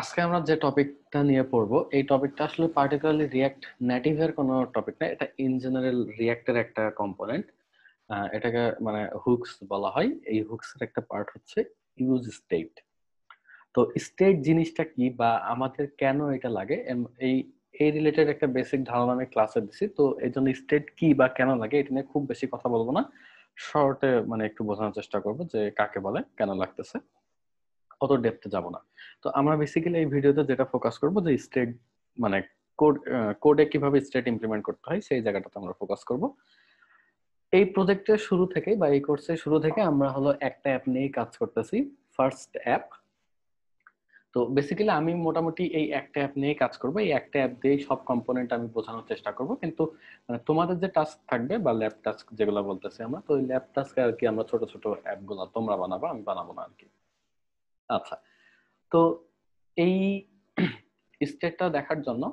আজকে আমরা যে টপিকটা নিয়ে পড়বো এই টপিকটা আসলে পার্টিকুলারলি রিয়াক্ট নেটিভের কোনো টপিক না, এটা ইন জেনারেল রিয়াক্টের একটা কম্পোনেন্ট। এটাকে মানে হুকস বলা হয়। এই হুকস এর একটা পার্ট হচ্ছে ইউজ স্টেট। তো স্টেট জিনিসটা কি বা আমাদের কেন এটা লাগে এই এই রিলেটেড একটা বেসিক ধারণা আমি ক্লাসে দিছি। তো এই জন্য স্টেট কি বা কেন লাগে এটা নিয়ে খুব বেশি কথা বলবো না, শর্টে মানে একটু বোঝানোর চেষ্টা করবো যে কাকে বলে, কেন লাগতেছে, অত ডেপথে যাব না। তো আমরা বেসিক্যালি এই ভিডিওতে যেটা ফোকাস করব যে স্টেট মানে কোডে কিভাবে স্টেট ইমপ্লিমেন্ট করতে হয় সেই জায়গাটাতে আমরা ফোকাস করব। এই প্রজেক্টের শুরু থেকে বা এই কোর্সের শুরু থেকে আমরা হলো একটা অ্যাপ নিয়ে কাজ করতেছি, ফার্স্ট অ্যাপ। তো বেসিক্যালি আমি মোটামুটি এই একটা অ্যাপ নিয়ে কাজ করব, এই একটা অ্যাপ দিয়ে সব কম্পোনেন্ট আমি বোঝানোর চেষ্টা করব। কিন্তু মানে তোমাদের যে টাস্ক থাকবে বা ল্যাব টাস্ক যেগুলো বলতেছি আমরা, তো ওই ল্যাব টাস্ক আর কি আমরা ছোট ছোট অ্যাপগুলো তোমরা বানাবো, আমি বানাবো না আর কি। আচ্ছা, তো এই স্টেটটা দেখার জন্য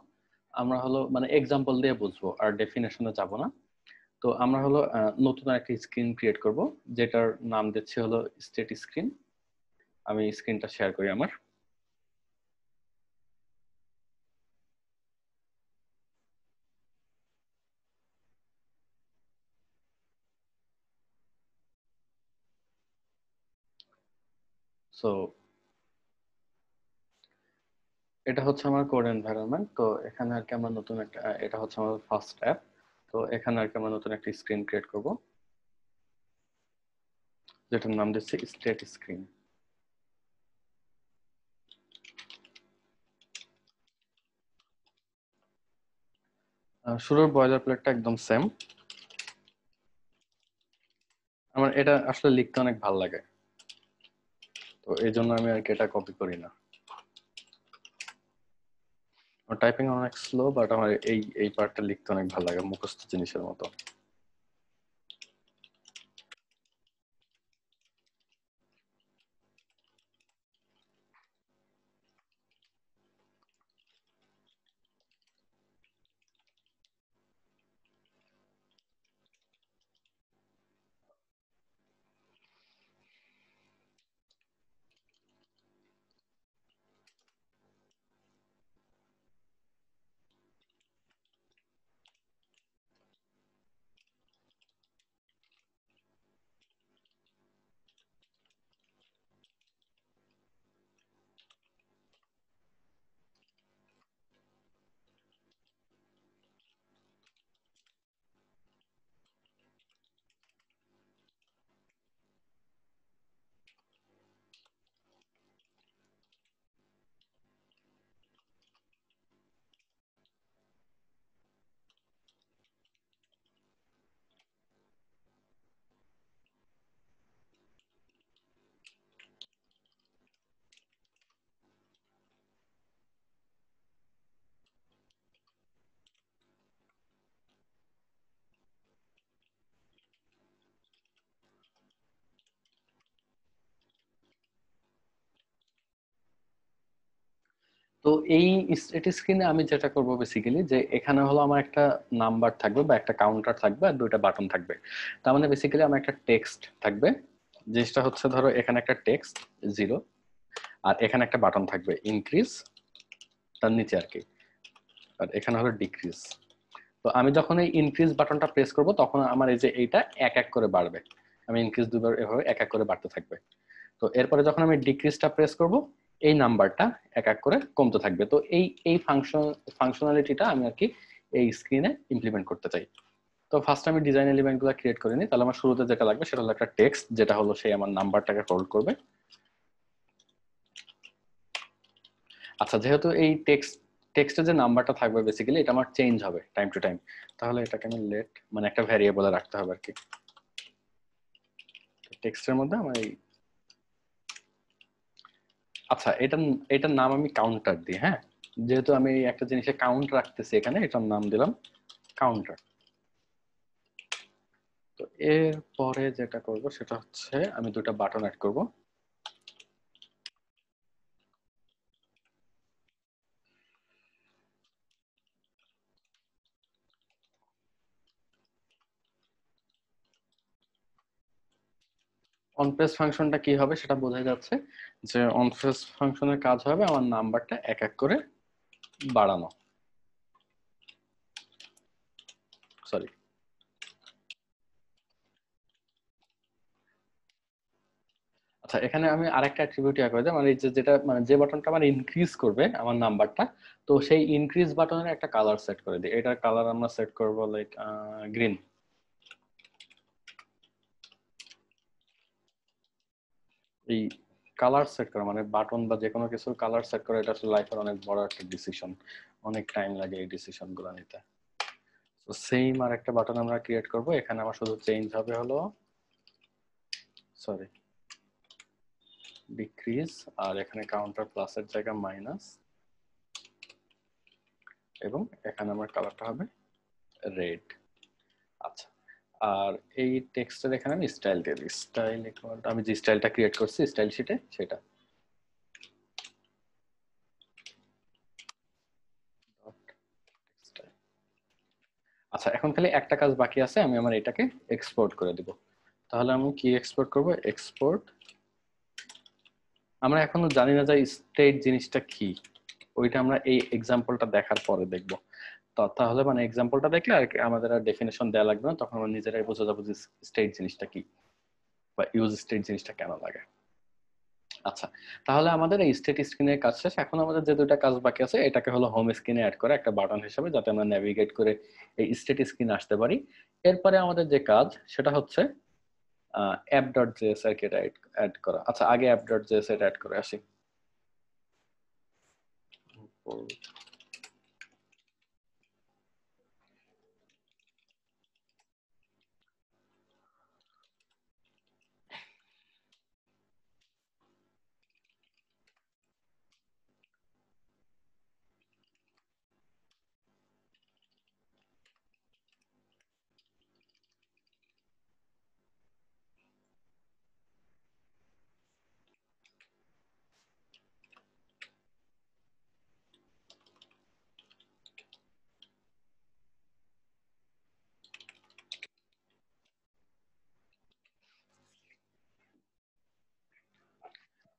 আমরা হলো মানে এক্সাম্পল দিয়ে বুঝবো আর ডেফিনেশনে যাব না। তো আমরা হলো নতুন একটা স্ক্রিন ক্রিয়েট করব, যেটার নাম দিচ্ছি হলো স্টেট স্ক্রিন। আমি স্ক্রিনটা শেয়ার করি আমার। সো এটা হচ্ছে আমার কোড এনভায়রনমেন্ট। তো এখানে আর কি আমরা নতুন একটা এটা হচ্ছে আমার ফার্স্ট অ্যাপ। তো এখানে আর কি আমরা নতুন একটা স্ক্রিন ক্রিয়েট করব, যেটার নাম দিচ্ছি স্টেট স্ক্রিন। শুরুর বয়লার প্লেটটা একদম সেম। আমার এটা আসলে লিখতে অনেক ভালো লাগে, তো এই জন্য আমি আর কি এটা কপি করি না। টাইপিং অনেক স্লো, বাট আমার এই এই পার্টটা লিখতে অনেক ভালো লাগে, মুখস্থ জিনিসের মতো। তো এই স্টেট স্ক্রিনে আমি যেটা করব বেসিক্যালি, যে এখানে হলো আমার একটা নাম্বার থাকবে বা একটা কাউন্টার থাকবে আর দুইটা বাটন থাকবে। তার মানে বেসিক্যালি আমার একটা টেক্সট থাকবে। জিনিসটা হচ্ছে ধরো এখানে একটা টেক্সট 0, আর এখানে একটা বাটন থাকবে ইনক্রিজ, তার নিচে আর কি, আর এখানে হলো ডিক্রিজ। তো আমি যখন এই ইনক্রিজ বাটনটা প্রেস করব তখন আমার এই যে এইটা এক এক করে বাড়বে। আমি ইনক্রিজ দুবার এভাবে এক এক করে বাড়তে থাকবে। তো এরপরে যখন আমি ডিক্রিজটা প্রেস করব এই নাম্বারটা এক এক করে কমতে থাকবে। তো এই এই ফাংশনালিটিটা আমি আর কি এই স্ক্রিনে ইমপ্লিমেন্ট করতে চাই। তো ফার্স্ট আমি ডিজাইন এলিমেন্টগুলো ক্রিয়েট করে নিই। তাহলে আমার শুরুতে যেটা লাগবে সেটা হলো একটা টেক্সট, যেটা হলো সেই আমার নাম্বারটাকে হোল্ড করবে। আচ্ছা, যেহেতু এই টেক্সটের যে নাম্বারটা থাকবে বেসিক্যালি এটা আমার চেঞ্জ হবে টাইম টু টাইম, তাহলে এটাকে আমি লেট মানে একটা ভ্যারিয়েবলে রাখতে হবে আর কি। টেক্সটের মধ্যে আমার এই আচ্ছা এটার নাম আমি কাউন্টার দিই। হ্যাঁ, যেহেতু আমি একটা জিনিসে কাউন্ট রাখতেছি এখানে, এটার নাম দিলাম কাউন্টার। তো এরপরে যেটা করব সেটা হচ্ছে আমি দুটো বাটন অ্যাড করব। অনপ্রেস ফাংশনটা কি হবে সেটা বোঝা যাচ্ছে, যে অনপ্রেস ফাংশনের কাজ হবে আমার নাম্বারটা এক এক করে বাড়ানো। সরি, আচ্ছা এখানে আমি আরেকটা অ্যাট্রিবিউট ইয়া করে দিই, মানে এই যেটা মানে যে বাটনটা আমার ইনক্রিজ করবে আমার নাম্বারটা, তো সেই ইনক্রিজ বাটনের একটা কালার সেট করে দিই। এটার কালার আমরা সেট করব লাইক গ্রিন। এই কালার সেট করা মানে বাটন বা যে কোনো কিছুর কালার সেট করা, এটা আসলে লাইফের অনেক বড় একটা ডিসিশন, অনেক টাইম লাগে এই ডিসিশন গুলো নিতে। তো সেম আর একটা বাটন আমরা ক্রিয়েট করব, এখানে আমার শুধু চেঞ্জ হবে হলো সরি ডিক্রিজ, আর এখানে কাউন্টার প্লাসের জায়গা মাইনাস, এবং এখানে আমার কালারটা হবে রেড। আচ্ছা, আর এই টেক্সটের এখানে আমি স্টাইল দিয়ে দিই, স্টাইল ইকুয়াল আমি যে স্টাইলটা ক্রিয়েট করছি স্টাইল শিটে সেটা। আচ্ছা এখন খালি একটা কাজ বাকি আছে, আমি আমার এটাকে এক্সপোর্ট করে দিব। তাহলে আমি কি এক্সপোর্ট করব, এক্সপোর্ট, আমরা এখনো জানি না যে স্টেট জিনিসটা কি, ওইটা আমরা এই এক্সাম্পলটা দেখার পরে দেখব। তো তাহলে মানে এক্সাম্পলটা দেখলে আর আমাদের আর ডেফিনেশন দেওয়া লাগবে না, তখন আমরা নিজেরাই বুঝে যাবো যে স্টেট জিনিসটা কি বা ইউজ স্টেট জিনিসটা কেন লাগে। আচ্ছা, তাহলে আমাদের এই স্টেট স্ক্রিনের কাজ শেষ। এখন আমাদের যে দুইটা কাজ বাকি আছে, এটাকে হলো হোম স্ক্রিনে অ্যাড করা একটা বাটন হিসেবে, যাতে আমরা নেভিগেট করে এই স্টেট স্ক্রিনে আসতে পারি। এরপরে আমাদের যে কাজ সেটা হচ্ছে অ্যাপ ডট জেএস আর কি এটা অ্যাড করা। আচ্ছা আগে অ্যাপ ডট জেএস এটা অ্যাড করে আসি।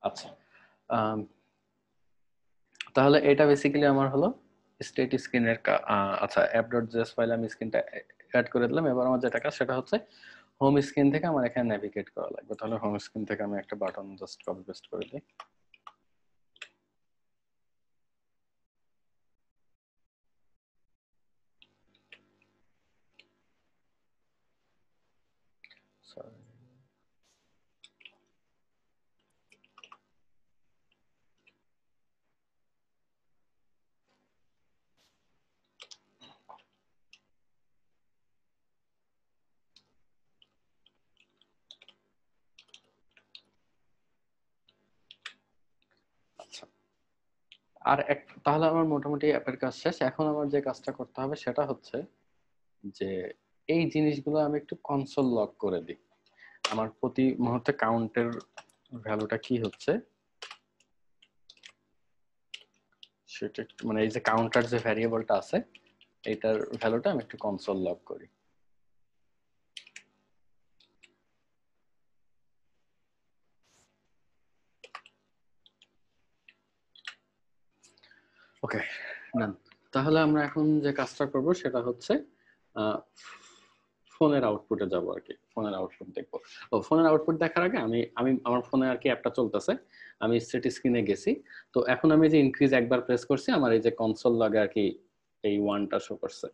আচ্ছা, তাহলে এটা বেসিক্যালি আমার হলো স্টেট স্ক্রিনের। আচ্ছা অ্যাপ ডট জেএস ফাইলে আমি স্ক্রিনটা অ্যাড করে দিলাম। এবার আমার যেটা কাজ সেটা হচ্ছে হোম স্ক্রিন থেকে আমার এখানে নেভিগেট করা লাগবে। তাহলে হোম স্ক্রিন থেকে আমি একটা বাটন জাস্ট কপি পেস্ট করে দিই। Sorry. আচ্ছা, আর এক, তাহলে আমার মোটামুটি অ্যাপের কাজ শেষ। এখন আমার যে কাজটা করতে হবে সেটা হচ্ছে যে এই জিনিসগুলো আমি একটু কনসোল লক করে দিই। আমার প্রতি মুহূর্তে কাউন্টের ভ্যালুটা কি হচ্ছে সেটা মানে এই যে কাউন্টার যে ভ্যারিয়েবলটা আছে এইটার ভ্যালুটা আমি একটু কনসোল লক করি। ওকে ডান। তাহলে আমরা এখন যে কাজটা করব সেটা হচ্ছে ফোনের আউটপুটে যাব আর কি, ফোনের আউটপুট দেখবো। ও ফোনের আউটপুট দেখার আগে আমি আমি আমার ফোনে আর কি অ্যাপটা চলতেছে, আমি সেট স্ক্রিনে গেছি। তো এখন আমি যে ইনক্রিজ একবার প্রেস করছি, আমার এই যে কনসোল লগে আর কি এই ওয়ানটা শো করছে।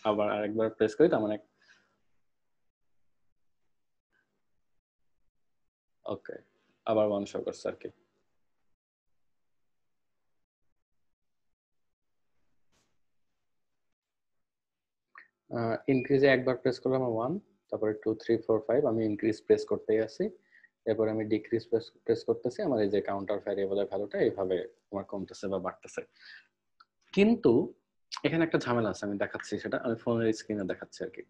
আবার আরেকবার প্রেস করি, তার মানে ওকে আবার ওয়ান শো করছে আর কি। ইনক্রিজে একবার প্রেস করলাম ওয়ান, তারপরে 2 3 4 5 আমি ইনক্রিজ প্রেস করতেই আছি। এরপর আমি ডিক্রিজ প্রেস করতেছি, আমার এই যে কাউন্টার ভ্যারিয়েবলের ভ্যালুটা এইভাবে আমার কমতেছে বা বাড়তেছে। কিন্তু এখানে একটা ঝামেলা আছে, আমি দেখাচ্ছি সেটা, আমি ফোনের স্ক্রিনে দেখাচ্ছি আর কি।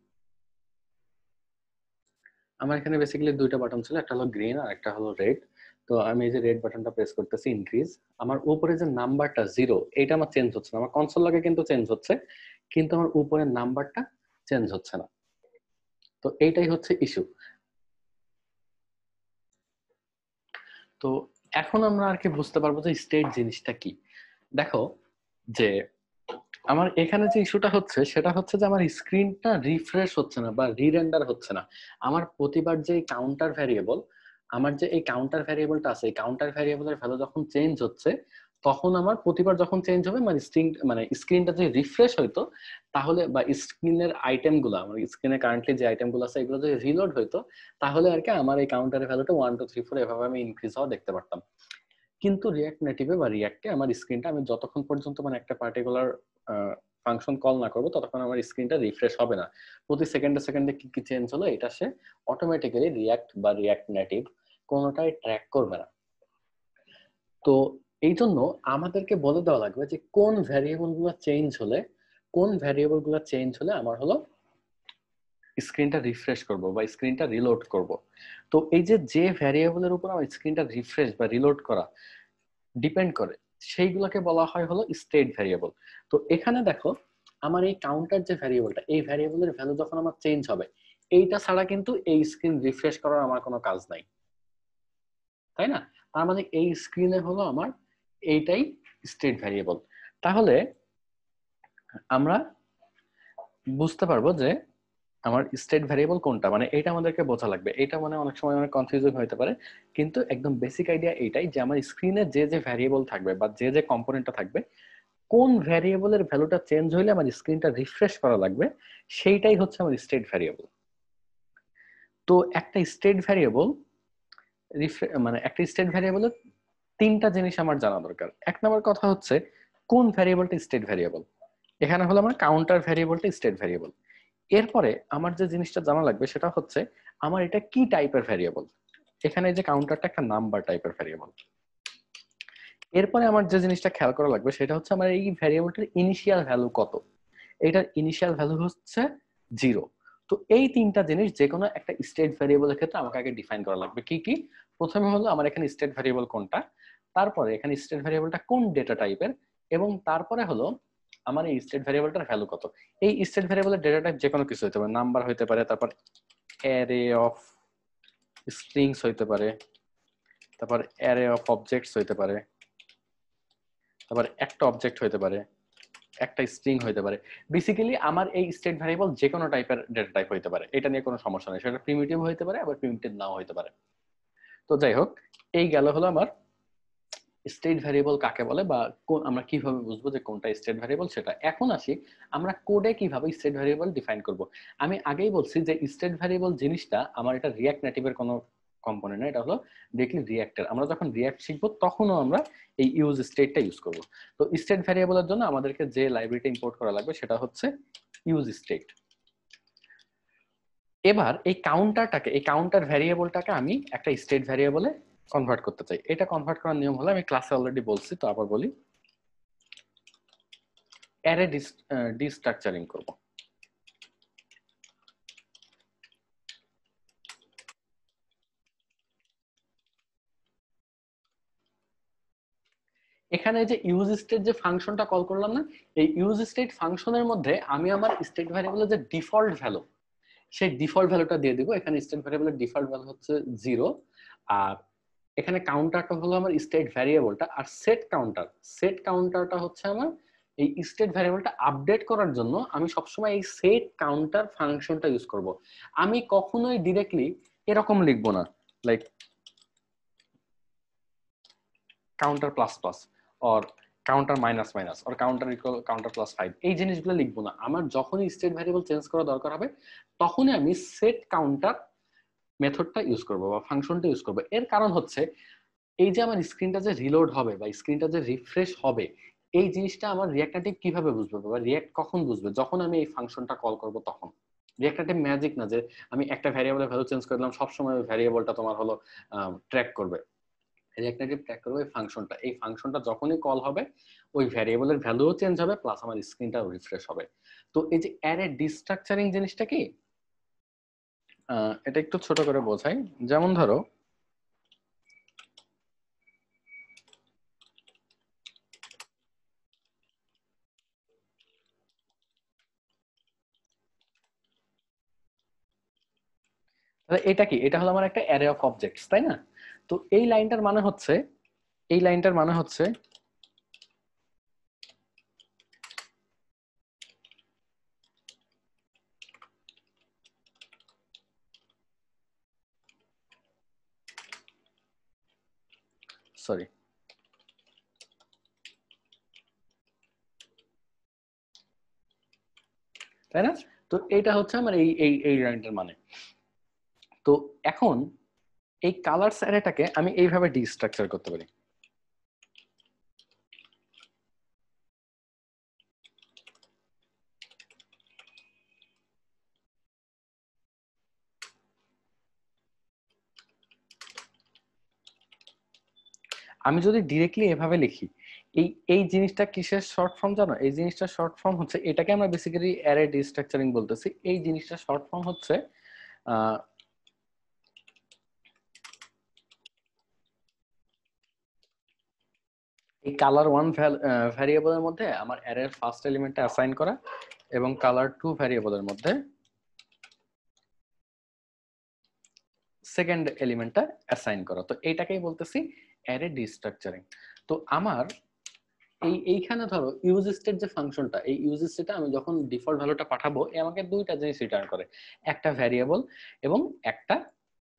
আমার এখানে বেসিক্যালি দুইটা বাটন ছিল, একটা হলো গ্রিন আর একটা হলো রেড। তো আমি এই যে রেড বাটনটা প্রেস করতেছি ইনক্রিজ, আমার উপরে যে নাম্বারটা জিরো এটা আমার চেঞ্জ হচ্ছে না, আমার কনসোল লগে কিন্তু চেঞ্জ হচ্ছে, কিন্তু আমার উপরের নাম্বারটা চেঞ্জ হচ্ছে না। তো এইটাই হচ্ছে ইস্যু। তো এখন আমরা আর কি বুঝতে পারবো যে স্টেট জিনিসটা কি। দেখো যে আমার এখানে যে ইস্যুটা হচ্ছে সেটা হচ্ছে যে আমার স্ক্রিনটা রিফ্রেশ হচ্ছে না বা রিরেন্ডার হচ্ছে না। আমার প্রতিবার যে কাউন্টার ভ্যারিয়েবল, আমার যে এই কাউন্টার ভ্যারিয়েবলটা আছে, এই কাউন্টার ভ্যারিয়েবলের ভ্যালু যখন চেঞ্জ হচ্ছে তখন আমার প্রতিবার যখন চেঞ্জ হবে মানে স্ক্রিনটা যে রিফ্রেশ হইতো তাহলে, বা স্ক্রিনের আইটেম গুলো, আমার স্ক্রিনে কারেন্টলি যে আইটেম গুলো আছে এগুলো যদি রিলোড হইতো তাহলে আর কি আমার এই কাউন্টারের ভ্যালুটা 1 2 3 4 এভাবে আমি ইনক্রিজ হওয়া দেখতে পারতাম। কিন্তু রিয়াক্ট নেটিভে বা রিয়াক্টে আমার স্ক্রিনটা আমি যতক্ষণ পর্যন্ত মানে একটা পার্টিকুলার ফাংশন কল না করবো ততক্ষণ আমার স্ক্রিনটা রিফ্রেশ হবে না। প্রতি সেকেন্ডে সেকেন্ডে কি কি চেঞ্জ হলো এটা সে অটোমেটিক্যালি রিয়াক্ট বা রিয়াক্ট নেটিভ কোনোটাই ট্র্যাক করবে না। তো এই জন্য আমাদেরকে বলে দেওয়া লাগবে যে কোন ভ্যারিয়েবল গুলো চেঞ্জ হলে, আমার হলো স্ক্রিনটা রিফ্রেশ করব বা স্ক্রিনটা রিলোড করব। তো এই যে ভ্যারিয়েবলের উপর আমার স্ক্রিনটা রিফ্রেশ বা রিলোড করা ডিপেন্ড করে সেইগুলোকে বলা হয় হলো স্টেট ভ্যারিয়েবল। তো এখানে দেখো আমার এই কাউন্টার যে ভ্যারিয়েবলটা, এই ভ্যারিয়েবলের ভ্যালু যখন আমার চেঞ্জ হবে এইটা ছাড়া কিন্তু এই স্ক্রিন রিফ্রেশ করার আমার কোনো কাজ নাই, তাই না? তার মানে এই স্ক্রিনে হলো আমার এইটাই স্টেট ভ্যারিয়েবল। তাহলে আমরা বুঝতে পারবো যে আমার স্টেট ভ্যারিয়েবল কোনটা, মানে এটা আমাদেরকে বোঝা লাগবে। এটা মানে অনেক সময় অনেক কনফিউজিং হতে পারে, কিন্তু একদম বেসিক আইডিয়া এইটাই যে আমার স্ক্রিনে যে ভ্যারিয়েবল থাকবে বা যে কম্পোনেন্টটা থাকবে, কোন ভ্যারিয়েবলের ভ্যালুটা চেঞ্জ হইলে আমার স্ক্রিনটা রিফ্রেশ করা লাগবে সেইটাই হচ্ছে আমার স্টেট ভ্যারিয়েবল। তো একটা স্টেট ভ্যারিয়েবল মানে একটা স্টেট ভ্যারিয়েবলের তিনটা জিনিস আমার জানা দরকার। এক নম্বর কথা হচ্ছে কোন ভ্যারিয়েবলটা স্টেট ভ্যারিয়েবল। এখানে হলো আমার কাউন্টার ভ্যারিয়েবলটা স্টেট ভ্যারিয়েবল। এরপরে আমার যে জিনিসটা জানা লাগবে সেটা হচ্ছে আমার এটা কি টাইপের ভ্যারিয়েবল। এখানে যে কাউন্টারটা একটা নাম্বার টাইপের ভ্যারিয়েবল। এরপরে আমার যে জিনিসটা খেয়াল করা লাগবে সেটা হচ্ছে আমার এই ভ্যারিয়েবলটার ইনিশিয়াল ভ্যালু কত। এটার ইনিশিয়াল ভ্যালু হচ্ছে 0। তো এই তিনটা জিনিস যে কোনো একটা স্টেট ভ্যারিয়েবলের ক্ষেত্রে আমাকে আগে ডিফাইন করা লাগবে। কি কি? প্রথমে হলো আমার এখানে স্টেট ভ্যারিয়েবল কোনটা, তারপরে এখানে স্টেট ভ্যারিয়েবলটা কোন ডেটা টাইপের, এবং তারপরে হলো আমার এই স্টেট ভ্যারিয়েবলটার ভ্যালু কত। এই স্টেট ভ্যারিয়েবলের ডেটা টাইপ যে কোনো কিছু হতে পারে, নাম্বার হতে পারে, তারপর অ্যারে অফ স্ট্রিংস হইতে পারে, তারপর অ্যারে অফ অবজেক্টস হইতে পারে, তারপর একটা অবজেক্ট হইতে পারে, একটা স্ট্রিং হইতে পারে। বেসিক্যালি আমার এই স্টেট ভ্যারিয়েবল যে কোনো টাইপের ডেটা টাইপ হইতে পারে, এটা নিয়ে কোনো সমস্যা নেই। সেটা প্রিমিটিভ হইতে পারে আবার প্রিমিটিভ নাও হইতে পারে। তো যাই হোক, এই গেল হলো আমার স্টেট ভ্যারিয়েবল কাকে বলে বা আমরা কিভাবে বুঝবো যে কোনটা স্টেট ভ্যারিয়েবল সেটা। এখন আসি আমরা কোডে কিভাবে স্টেট ভ্যারিয়েবল ডিফাইন করব। আমি আগেই বলছি যে স্টেট ভ্যারিয়েবল জিনিসটা আমার এটা রিয়াক্ট নেটিভের কোনো কম্পোনেন্ট না, এটা হলো ডিরেক্টলি রিয়াক্টের। আমরা যখন রিয়াক্ট শিখবো তখনও আমরা এই ইউজ স্টেটটা ইউজ করব। তো স্টেট ভ্যারিয়েবলের জন্য আমাদেরকে যে লাইব্রেরিটা ইম্পোর্ট করা লাগবে সেটা হচ্ছে ইউজ স্টেট। এবার এই কাউন্টারটাকে, এই কাউন্টার ভ্যারিয়েবলটাকে আমি একটা স্টেট ভ্যারিয়েবলে কনভার্ট করতে চাই। এটা কনভার্ট করার নিয়ম হলো, আমি ক্লাসে অলরেডি বলছি তো আবার বলি, অ্যারে ডিস্ট্রাকচারিং করব। এখানে যে ইউজ স্টেট যে ফাংশনটা কল করলাম না, এই ইউজ স্টেট ফাংশনের মধ্যে আমি আমার স্টেট ভ্যারিয়েবলের যে ডিফল্ট ভ্যালু, সেই ডিফল্ট ভ্যালুটা দিয়ে দিব। এখানে স্টেট ভ্যারিয়েবলের ডিফল্ট ভ্যালু হচ্ছে 0। আর এখানে কাউন্টারটা হলো আমার স্টেট ভ্যারিয়েবলটা, আর সেট কাউন্টারটা হচ্ছে আমার এই স্টেট ভ্যারিয়েবলটা আপডেট করার জন্য আমি সবসময় এই সেট কাউন্টার ফাংশনটা ইউজ করব। আমি কখনোই ডিরেক্টলি এরকম লিখবো না, like counter plus plus or counter minus minus or counter equal counter plus 5, এই জিনিসগুলো লিখবো না। আমার যখনই স্টেট ভ্যারিয়েবল চেঞ্জ করা দরকার হবে তখনই আমি সেট কাউন্টার মেথডটা ইউজ করবো বা ফাংশনটা ইউজ করবো। এর কারণ হচ্ছে এই যে আমার স্ক্রিনটা যে রিলোড হবে বা স্ক্রিনটা যে রিফ্রেশ হবে, এই জিনিসটা আমার রিঅ্যাক্ট নেটিভ কিভাবে বুঝবে বা রিঅ্যাক্ট কখন বুঝবে, যখন আমি এই ফাংশনটা কল করব তখন। রিঅ্যাক্ট নেটিভ ম্যাজিক না যে আমি একটা ভ্যারিয়েবলের ভ্যালু চেঞ্জ করে দিলাম সবসময় ওই ভ্যারিয়েবলটা তোমার হলো ট্র্যাক করবে। রিঅ্যাক্ট নেটিভ ট্র্যাক করবে এই ফাংশনটা। এই ফাংশনটা যখনই কল হবে ওই ভ্যারিয়েবলের ভ্যালুও চেঞ্জ হবে প্লাস আমার স্ক্রিনটাও রিফ্রেশ হবে। তো এই যে অ্যারে ডিস্ট্রাকচারিং জিনিসটা কি, এটা একটু ছোট করে বোঝাই। যেমন ধরো তাহলে এটা কি, এটা হলো আমার একটা অ্যারে অফ অবজেক্টস, তাই না? তো এই লাইনটার মানে হচ্ছে, এই লাইনটার মানে হচ্ছে সরি, তাই না? তো এইটা হচ্ছে আমার এই এই এই লাইনটার মানে। তো এখন এই কালারস অ্যারেটাকে আমি এইভাবে ডিস্ট্রাকচার করতে পারি। আমি যদি ডিরেক্টলি এভাবে লিখি, এই এই জিনিসটা কিসের শর্ট ফর্ম জানো? এই জিনিসটা শর্ট ফর্ম হচ্ছে, এটাকে আমরা বেসিক্যালি অ্যারে ডিস্ট্রাকচারিং বলতেছি। এই জিনিসটা শর্ট ফর্ম হচ্ছে এই কালার ওয়ান ভ্যারিয়েবলের মধ্যে আমার অ্যারের ফার্স্ট এলিমেন্টটা অ্যাসাইন করা এবং কালার টু ভ্যারিয়েবলের মধ্যে সেকেন্ড এলিমেন্টটা অ্যাসাইন করা। তো এইটাকেই বলতেছি অ্যারে ডিস্ট্রাকচারিং। তো আমার এইখানে ধরো ইউজ স্টেট যে ফাংশনটা, এই ইউজ স্টেটে আমি যখন ডিফল্ট ভ্যালুটা পাঠাবো, এ আমাকে দুইটা জিনিস রিটার্ন করে, একটা ভ্যারিয়েবল এবং একটা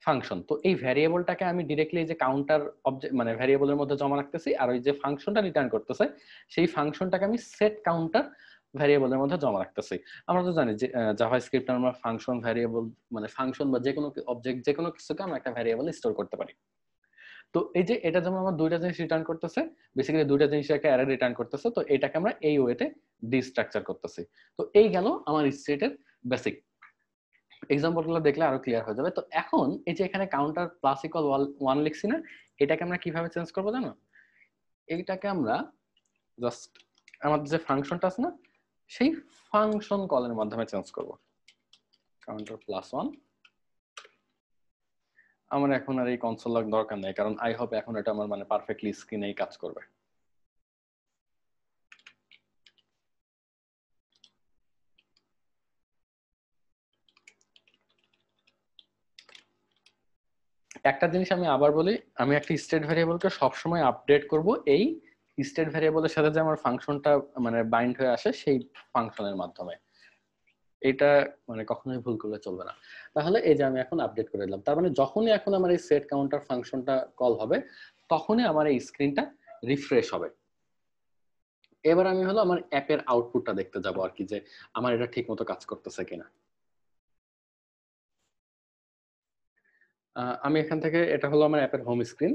ফাংশন। তো এই ভ্যারিয়েবলটাকে আমি ডিরেক্টলি যে কাউন্টার অবজেক্ট মানে ভ্যারিয়েবলের মধ্যে জমা রাখতেছি, আর ওই যে ফাংশনটা রিটার্ন করতেছে সেই ফাংশনটাকে আমি সেট কাউন্টার ভ্যারিয়েবলের মধ্যে জমা রাখতেছি। আমরা তো জানি যে জাভা স্ক্রিপ্টে আমরা ফাংশন ভ্যারিয়েবল মানে ফাংশন বা যে কোনো অবজেক্ট যে কোনো কিছুকে আমরা একটা ভ্যারিয়েবল স্টোর করতে পারি। তো এই যে এটা যেমন আমার দুইটা জিনিস রিটার্ন করতেছে, বেসিক্যালি দুইটা জিনিস একটা অ্যারে রিটার্ন করতেছে, তো এটাকে আমরা এই ওয়েতে ডিস্ট্রাকচার করতেছি। তো এই গেল আমার স্টেটের বেসিক। এক্সাম্পল গুলো দেখলে আরো ক্লিয়ার হয়ে যাবে। তো এখন এই যে এখানে কাউন্টার প্লাস ইকুয়াল ওয়ান লিখছি না, এটাকে আমরা কিভাবে চেঞ্জ করবো জানো? এইটাকে আমরা জাস্ট আমাদের যে ফাংশনটা আছে না, সেই ফাংশন কলের মাধ্যমে চেঞ্জ করব। Counter plus one. আমার এখন আর এই কনসোল লগ দরকার নেই, কারণ আই হোপ এখন এটা আমার মানে পারফেক্টলি স্ক্রিনেই কাজ করবে। একটা জিনিস আমি আবার বলি, আমি একটা স্টেট ভ্যারিয়েবলকে সবসময় আপডেট করব এই স্টেট ভ্যারিয়েবলের সাথে যে আমার ফাংশনটা মানে বাইন্ড হয়ে আসে সেই ফাংশনের মাধ্যমে। এটা মানে কখনোই ভুল করলে চলবে না। তাহলে এই যে আমি এখন আপডেট করে দিলাম, তার মানে যখনই এখন আমার এই সেট কাউন্টার ফাংশনটা কল হবে, তখনই আমার এই স্ক্রিনটা রিফ্রেশ হবে। এবার আমি হলো আমার অ্যাপের আউটপুটটা দেখতে যাব আর কি, যে আমার এটা ঠিক মতো কাজ করতেছে কিনা। আমি এখান থেকে, এটা হলো আমার অ্যাপের হোম স্ক্রিন,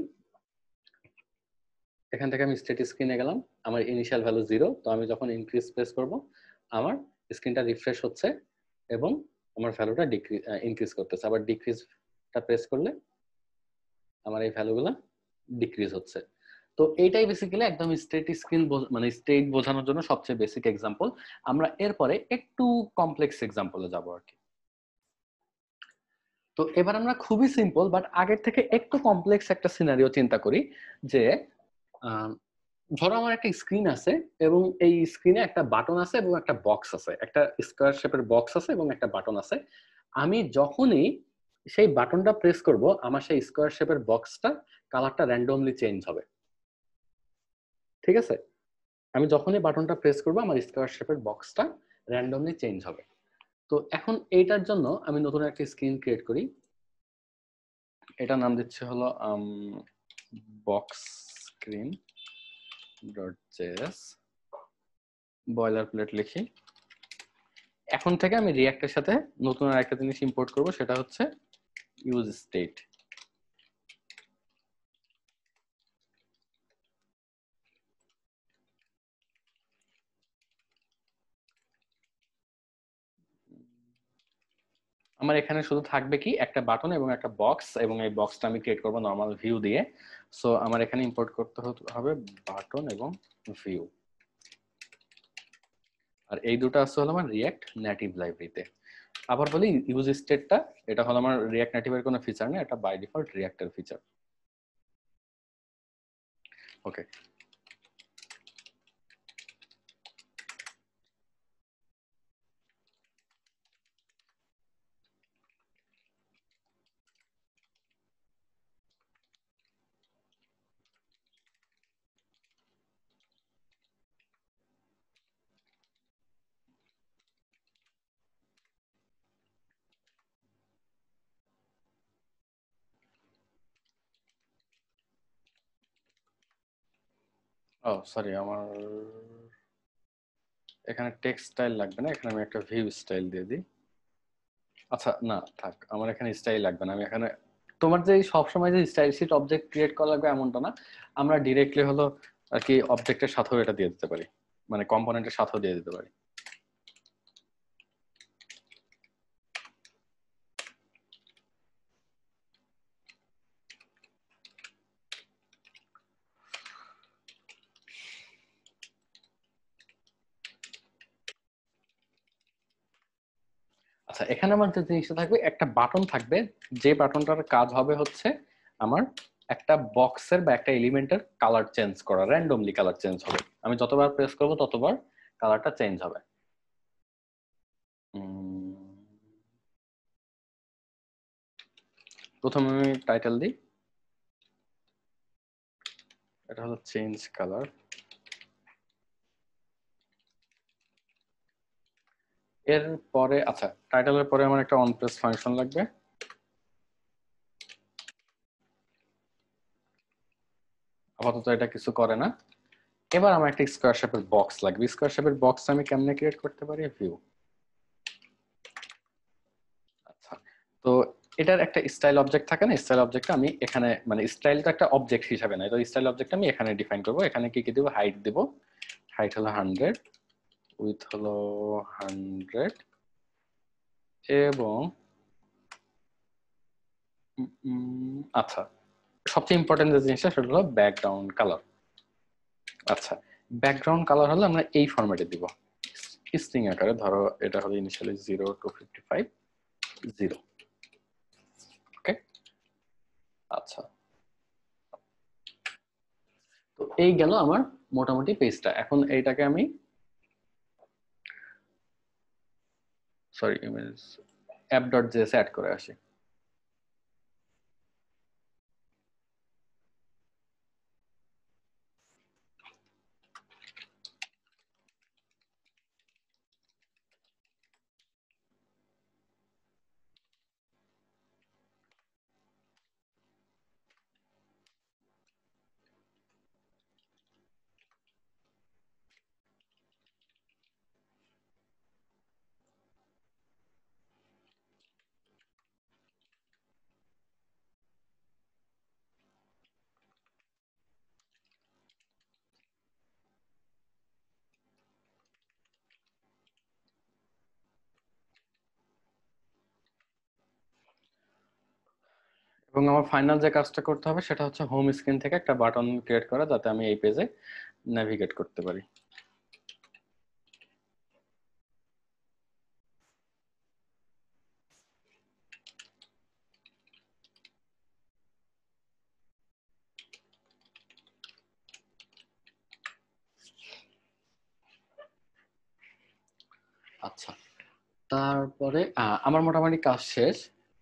এখান থেকে আমি স্ট্যাটিক স্ক্রিনে গেলাম। আমার ইনিশিয়াল ভ্যালু 0, তো আমি যখন ইনক্রিজ প্রেস করব আমার স্ক্রিনটা রিফ্রেশ হচ্ছে এবং আমার ভ্যালুটা ইনক্রিজ করতেছে। আবার ডিক্রিজটা প্রেস করলে আমার এই ভ্যালুগুলো ডিক্রিজ হচ্ছে। তো এইটাই বেসিক্যালি একদম স্ট্যাটিক স্ক্রিন মানে স্টেট বোঝানোর জন্য সবচেয়ে বেসিক এক্সাম্পল। আমরা এরপরে একটু কমপ্লেক্স এক্সাম্পলে যাব আর কি। তো এবার আমরা খুবই সিম্পল বাট আগের থেকে একটু কমপ্লেক্স একটা সিনারিও চিন্তা করি, যে ধরো আমার একটা স্ক্রিন আছে এবং এই স্ক্রিনে একটা বাটন আছে এবং একটা বক্স আছে, একটা স্কোয়ার শেপের বক্স আছে এবং একটা বাটন আছে। আমি যখনই সেই বাটনটা প্রেস করব, আমার সেই স্কোয়ার শেপের বক্সটা কালারটা র্যান্ডমলি চেঞ্জ হবে। ঠিক আছে? আমি যখনই বাটনটা প্রেস করব আমার স্কোয়ার শেপের বক্সটা র্যান্ডমলি চেঞ্জ হবে। তো এখন এইটার জন্য আমি নতুন একটা স্ক্রিন ক্রিয়েট করি। এটা নাম দিচ্ছে হলো box screen dot JS, boiler plate লিখি। এখন থেকে আমি রিঅ্যাক্টের সাথে নতুন আরেকটা জিনিস ইম্পোর্ট করব, সেটা হচ্ছে ইউজ স্টেট। আমার এখানে শুধু থাকবে কি একটা বাটন এবং একটা বক্স, এবং এই বক্সটা আমি ক্রিয়েট করব নরমাল ভিউ দিয়ে। সো আমার এখানে ইম্পোর্ট করতে হবে বাটন এবং ভিউ। আর এই দুটো আছে হলো আমার রিঅ্যাক্ট নেটিভ লাইব্রেরিতে। আবার বলি ইউজ স্টেটটা, এটা হলো আমার রিঅ্যাক্ট নেটিভের কোনো ফিচার না, এটা বাই ডিফল্ট রিঅ্যাক্টের ফিচার। ওকে, ও সরি, আমার এখানে টেক্সট স্টাইল লাগবে না, এখানে আমি একটা ভিউ স্টাইল দিয়ে দিই। আচ্ছা না থাক, আমার এখানে স্টাইল লাগবে না। আমি এখানে তোমার যে সবসময় যে স্টাইল শিট অবজেক্ট ক্রিয়েট করা লাগবে এমনটা না, আমরা ডিরেক্টলি হলো আর কি অবজেক্টের সাথেও এটা দিয়ে দিতে পারি, মানে কম্পোনেন্টের সাথেও দিয়ে দিতে পারি। আচ্ছা এখানে আমার যে জিনিসটা থাকবে, একটা বাটন থাকবে, যে বাটনটার কাজ হবে হচ্ছে আমার একটা বক্সের বা একটা এলিমেন্টের কালার চেঞ্জ করা, র্যান্ডমলি কালার চেঞ্জ হবে। আমি যতবার প্রেস করব ততবার কালারটা চেঞ্জ হবে। প্রথমে আমি টাইটেল দিই, এটা হলো চেঞ্জ কালার। এর পরে আচ্ছা টাইটেলের পরে আমার একটা অন প্রেস ফাংশন লাগবে। আপাতত এটা কিছু করে না। এবার আমার একটা স্কোয়ার শেপের বক্স লাগবে। স্কোয়ার শেপের বক্স আমি কেমনে ক্রিয়েট করতে পারি? ভিউ। আচ্ছা, তো এটার একটা স্টাইল অবজেক্ট থাকে না, স্টাইল অবজেক্ট আমি এখানে মানে স্টাইলটা একটা অবজেক্ট হিসাবে নাই, তো স্টাইল অবজেক্ট আমি এখানে ডিফাইন করব। এখানে কি কি দেব? হাইট দেব, হাইট হলো 100, উইথ হলো 100, এবং আচ্ছা সবচেয়ে ইম্পর্টেন্ট যে জিনিসটা সেটা হলো ব্যাকগ্রাউন্ড কালার। আচ্ছা ব্যাকগ্রাউন্ড কালার হলো আমরা এই ফরম্যাটে দিব, স্ট্রিং আকারে। ধরো এটা হলো ইনিশিয়ালি 0 to 55 0। ওকে, আচ্ছা তো এই গেল আমার মোটামুটি পেজটা। এখন এইটাকে আমি sorry image app dot JS add করে আসি। এবং আমার ফাইনাল যে কাজটা করতে হবে সেটা হচ্ছে হোম স্ক্রিন থেকে একটা বাটন ক্রিয়েট করা, যাতে আমি এই পেজে নেভিগেট করতে পারি। আচ্ছা তারপরে আমার মোটামুটি কাজ শেষ।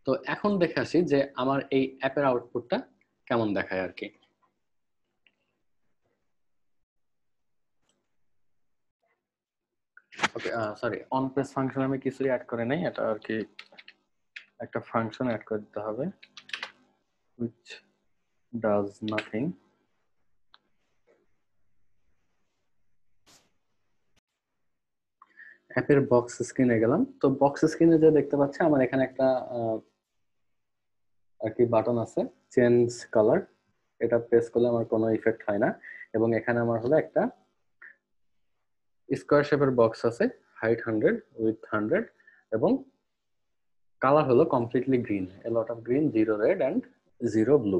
তো এখন দেখে আসি যে আমার এই অ্যাপের আউটপুটটা কেমন দেখায় আর কি। ওকে সরি, অন প্রেস ফাংশন আমি কিছুই অ্যাড করে নাই, এটা আর কি একটা ফাংশন অ্যাড করে দিতে হবে which does nothing। অ্যাপের বক্স স্ক্রিনে গেলাম, তো বক্স স্ক্রিনে যে দেখতে পাচ্ছি আমার এখানে একটা আর কি বাটন আছে, চেঞ্জ কালার। এটা প্রেস করলে আমার কোনো ইফেক্ট হয় না। এবং এখানে আমার হলো একটা স্কোয়ার শেপের বক্স আছে, হাইট 100, উইথ 100, এবং কালার হলো completely green, A lot of green, 0 red and 0 blue.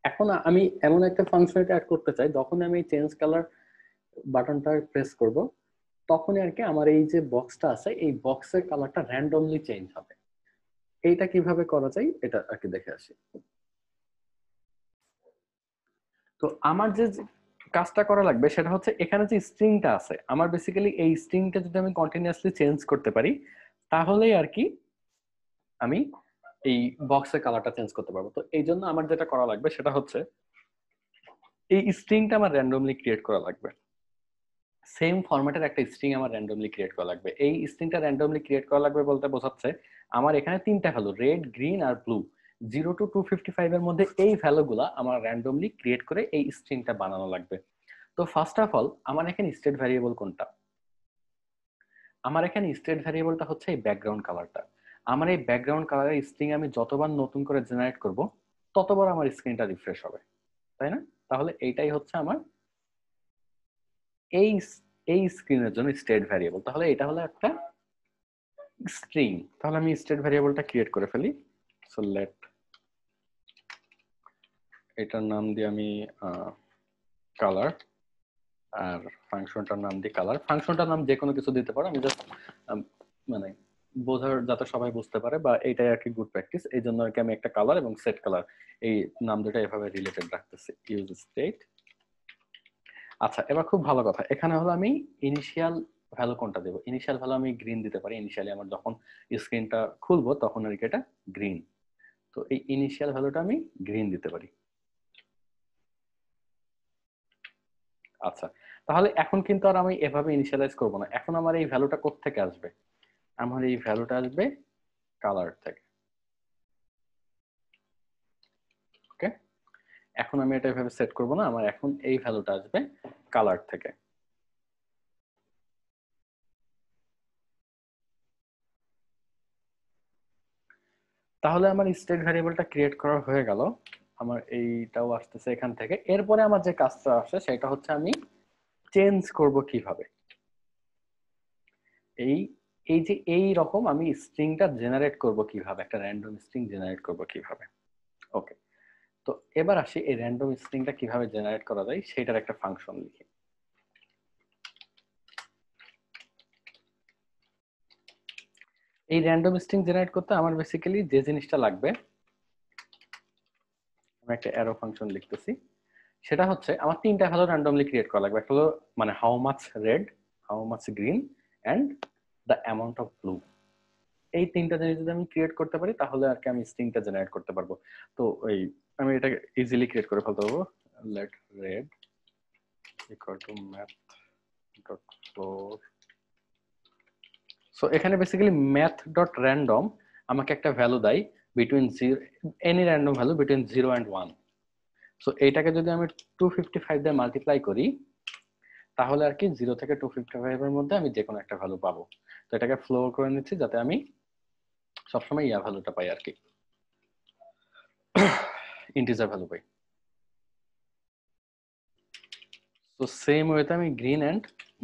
এখন আমি এমন একটা ফাংশনালিটি অ্যাড করতে চাই, যখন আমি চেঞ্জ কালার বাটনটা প্রেস করব তখনই আর কি আমার এই যে বক্সটা আছে এই বক্সের কালারটা র্যান্ডমলি চেঞ্জ হবে। এইটা কিভাবে করা যায় এটা আর কি দেখে আসি। তো আমার যে কাজটা করা লাগবে সেটা হচ্ছে এখানে যে স্ট্রিংটা আছে, আমার বেসিক্যালি এই স্ট্রিংটা যদি আমি কন্টিনিউয়াসলি চেঞ্জ করতে পারি তাহলেই আর কি আমি এই বক্সের কালারটা চেঞ্জ করতে পারবো। তো এই জন্য আমার যেটা করা লাগবে সেটা হচ্ছে এই স্ট্রিংটা আমার র্যান্ডমলি ক্রিয়েট করা লাগবে। সেম ফরম্যাটের একটা স্ট্রিং আমার র্যান্ডমলি ক্রিয়েট করা লাগবে। এই স্ট্রিংটা র্যান্ডমলি ক্রিয়েট করা লাগবে বলতে বোঝাচ্ছে আমার এখানে তিনটা ভ্যালু, রেড, গ্রিন আর ব্লু, 0 to 255 এর মধ্যে এই ভ্যালুগুলা আমার র্যান্ডমলি ক্রিয়েট করে এই স্ট্রিংটা বানানো লাগবে। তো ফার্স্ট অফ অল আমার এখানে স্টেট ভ্যারিয়েবল কোনটা? আমার এখানে স্টেট ভ্যারিয়েবলটা হচ্ছে এই ব্যাকগ্রাউন্ড কালারটা। আমার এই ব্যাকগ্রাউন্ড কালারের স্ট্রিং আমি যতবার নতুন করে জেনারেট করব ততবার আমার স্ক্রিনটা রিফ্রেশ হবে, তাই না? তাহলে এইটাই হচ্ছে আমার এই এই স্ক্রিনের জন্য স্টেট ভ্যারিয়েবল। তাহলে এটা হলো একটা স্ট্রিং। তাহলে আমি স্টেট ভ্যারিয়েবলটা ক্রিয়েট করে ফেলি। সো লেট এটার নাম দিয়ে আমি কালার, আর ফাংশনটার নাম দিই কালার। ফাংশনটার নাম যে কোনো কিছু দিতে পারো, আমি জাস্ট মানে বোঝার যাতে সবাই বুঝতে পারে, বা এইটাই আর কি গুড প্র্যাকটিস, এই জন্য আর কি আমি একটা কালার এবং সেট কালার এই নাম দুটো এভাবে রিলেটেড রাখতেছি। Use state. আচ্ছা, এবার খুব ভালো কথা, এখানে হলো আমি ইনিশিয়াল ভ্যালু কোনটা দেবো? ইনিশিয়াল ভ্যালু আমি গ্রিন দিতে পারি। ইনিশিয়ালি আমার যখন স্ক্রিনটা খুলবো তখন আর কি এটা গ্রিন। তো এই ইনিশিয়াল ভ্যালুটা আমি গ্রিন দিতে পারি। আচ্ছা, তাহলে এখন কিন্তু আর আমি এভাবে ইনিশিয়ালাইজ করব না। এখন আমার এই ভ্যালুটা কোত্থেকে আসবে? আমার এই ভ্যালুটা আসবে কালার থেকে। ওকে, এখন আমি এটা এভাবে সেট করব না, আমার এখন এই ভ্যালুটা আসবে কালার থেকে। তাহলে আমার স্টেট ভ্যারিয়েবলটা ক্রিয়েট করা হয়ে গেল। আমার এইটাও আসতেছে এখান থেকে। এরপরে আমার যে কাজটা আসে সেটা হচ্ছে আমি চেঞ্জ করব কিভাবে। এই এই যে এই রকম আমি স্ট্রিংটা জেনারেট করব কিভাবে, একটা র্যান্ডম স্ট্রিং জেনারেট করব কিভাবে। ওকে, তো এবার আসি এই র্যান্ডম স্ট্রিংটা কিভাবে জেনারেট করা যায় সেটার একটা ফাংশন লিখি। এই র্যান্ডম স্ট্রিং জেনারেট করতে আমার বেসিক্যালি যে জিনিসটা লাগবে, আমি একটা অ্যারো ফাংশন লিখতেছি। সেটা হচ্ছে আমার তিনটা ভ্যালু র্যান্ডমলি ক্রিয়েট করা লাগবে। একটা হলো মানে how much red, how much green and the amount of blue. এই তিনটা জিনিস যদি আমি ক্রিয়েট করতে পারি তাহলে আর কি আমি স্ট্রিংটা জেনারেট করতে পারবো। তো ওই আমি এটাকে ইজিলি ক্রিয়েট করে ফেলতে পারবো। Let red equal to math dot floor. So এখানে বেসিক্যালি ম্যাথ ডট র্যান্ডম আমাকে একটা ভ্যালু দেয় between zero, any random value between 0 and 1। So এইটাকে যদি আমি 255 দিয়ে মাল্টিপ্লাই করি তাহলে আর কি 0 থেকে 255 এর মধ্যে আমি যে কোনো একটা ভ্যালু পাবো। তো এটাকে ফ্লোর করে নিচ্ছি যাতে আমি সবসময় ইয়া ভ্যালুটা পাই আর কি, ইন্টিজার ভ্যালু পাই। তো সেম ওয়েতে আমি গ্রিন এন্ড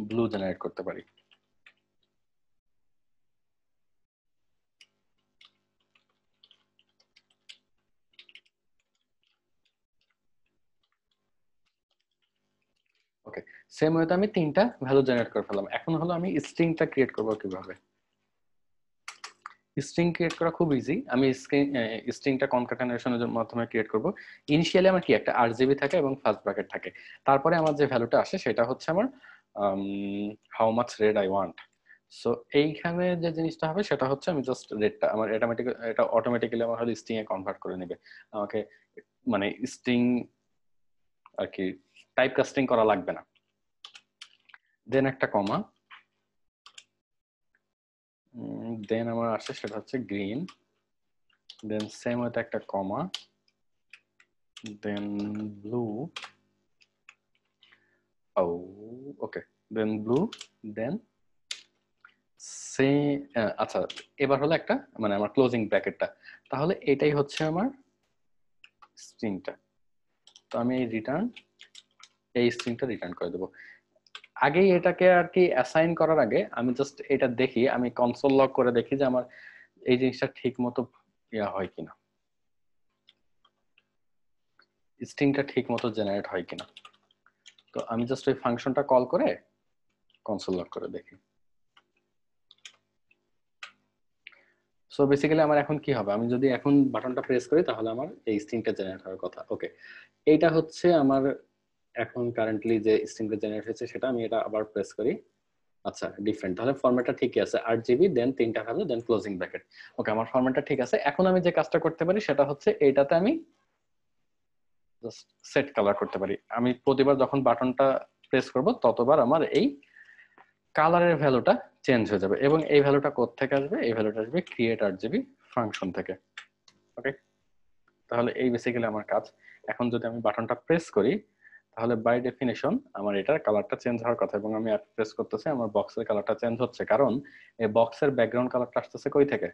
ব্লু জেনারেট করতে পারি। ওকে, সেম ওয়েতে আমি তিনটা ভ্যালু জেনারেট করে ফেললাম। এখন হলো আমি স্ট্রিংটা ক্রিয়েট করবো কিভাবে। স্ট্রিং ক্রিয়েট করা খুব ইজি। আমি স্ট্রিংটা কনক্যাটেনেশনের মাধ্যমে ক্রিয়েট করব। ইনিশিয়ালি আমার কি একটা আরজিবি থাকে এবং ফার্স্ট ব্র্যাকেট থাকে। তারপরে আমার যে ভ্যালুটা আসে সেটা হচ্ছে আমার how much red eye want. So এইখানে যে জিনিসটা হবে সেটা হচ্ছে আমি জাস্ট রেডটা আমার এটা অটোমেটিক্যালি আমার হলো স্ট্রিং এ কনভার্ট করে নেবে। আমাকে মানে স্ট্রিং আর কি টাইপ কাস্টিং করা লাগবে না। দেন একটা কমা, দেন আমার আসে সেটা হচ্ছে গ্রিন, দেন সেম ওইটা একটা কমা, দেন ব্লু, ওকে, দেন ব্লু, দেন সে আচ্ছা, এবার হলো একটা মানে আমার ক্লোজিং ব্র্যাকেটটা। তাহলে এটাই হচ্ছে আমার স্ট্রিংটা। তো আমি এই স্ট্রিংটা রিটার্ন করে দেবো। আগেই এটাকে আর কি অ্যাসাইন করার আগে আমি জাস্ট এটা দেখি, আমি কনসোল লগ করে দেখি যে আমার এই জিনিসটা ঠিক মতো ইয়া হয় কিনা, স্ট্রিংটা ঠিক মতো জেনারেট হয় কিনা। তো আমি জাস্ট ওই ফাংশনটা কল করে কনসোল লগ করে দেখি। সো বেসিক্যালি আমার এখন কি হবে, আমি যদি এখন বাটনটা প্রেস করি তাহলে আমার এই স্ট্রিংটা জেনারেট হওয়ার কথা। ওকে, এইটা হচ্ছে আমার এখন কারেন্টলি যে স্ট্রিংটা জেনারেট হয়েছে সেটা। আমি এটা আবার প্রেস করি, আচ্ছা ডিফারেন্ট, তাহলে ফরম্যাটটা ঠিকই আছে, 8 GB দেন তিনটা ভ্যালু দেন ক্লোজিং ব্র্যাকেট। ওকে, আমার ফরম্যাটটা ঠিক আছে। এখন আমি যে কাজটা করতে পারি সেটা হচ্ছে এইটাতে আমি জাস্ট সেট কালার করতে পারি। আমি প্রতিবার যখন বাটনটা প্রেস করব ততবার আমার এই কালারের ভ্যালুটা চেঞ্জ হয়ে যাবে, এবং এই ভ্যালুটা কোথা থেকে আসবে? এই ভ্যালুটা আসবে ক্রিয়েট 8 GB ফাংশন থেকে। ওকে, তাহলে এই বেসিক্যালি আমার কাজ। এখন যদি আমি বাটনটা প্রেস করি তাহলে বাই ডেফিনেশন আমার এটার কালারটা চেঞ্জ হওয়ার কথা, এবং আমি প্রেস করতেছি আমার বক্সের কালারটা চেঞ্জ হচ্ছে, কারণ এই বক্সের ব্যাকগ্রাউন্ড কালারটা আসতেছে কই থেকে,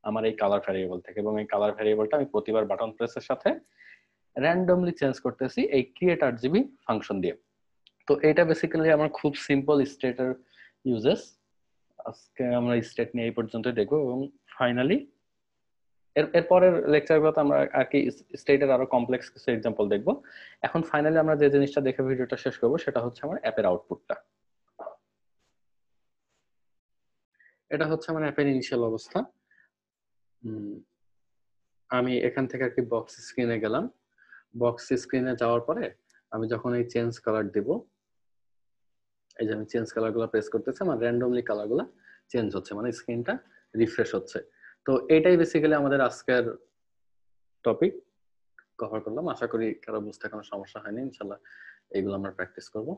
আমার এই কালার ভ্যারিয়েবল থেকে, এবং এই কালার ভ্যারিয়েবলটা আমি প্রতিবার বাটন প্রেসের সাথে র্যান্ডমলি চেঞ্জ করতেছি এই ক্রিয়েট আরজিবি ফাংশন দিয়ে। তো এটা বেসিক্যালি আমার খুব সিম্পল স্টেটের ইউজেস। আজকে আমরা স্টেট নিয়ে এই পর্যন্তই দেখবো, এবং ফাইনালি এরপরের লেকচারগুলোতে আমরা আর কি স্টেটের আরো কমপ্লেক্স কিছু এক্সাম্পল দেখবো। এখন ফাইনালি আমরা যে জিনিসটা দেখে ভিডিওটা শেষ করবো সেটা হচ্ছে আমার অ্যাপের আউটপুটটা। এটা হচ্ছে আমার অ্যাপের ইনিশিয়াল অবস্থা। আমি এখান থেকে আর কি বক্স স্ক্রিনে গেলাম। বক্স স্ক্রিনে যাওয়ার পরে আমি যখন এই চেঞ্জ কালার দিব, এই যে আমি চেঞ্জ কালার গুলো প্রেস করতেছি, আমার র্যান্ডমলি কালার গুলো চেঞ্জ হচ্ছে, মানে স্ক্রিনটা রিফ্রেশ হচ্ছে। তো এটাই বেসিক্যালি আমাদের আজকের টপিক কভার করলাম। আশা করি কারো বুঝতে কোনো সমস্যা হয়নি। ইনশাল্লাহ এইগুলো আমরা প্র্যাকটিস করবো।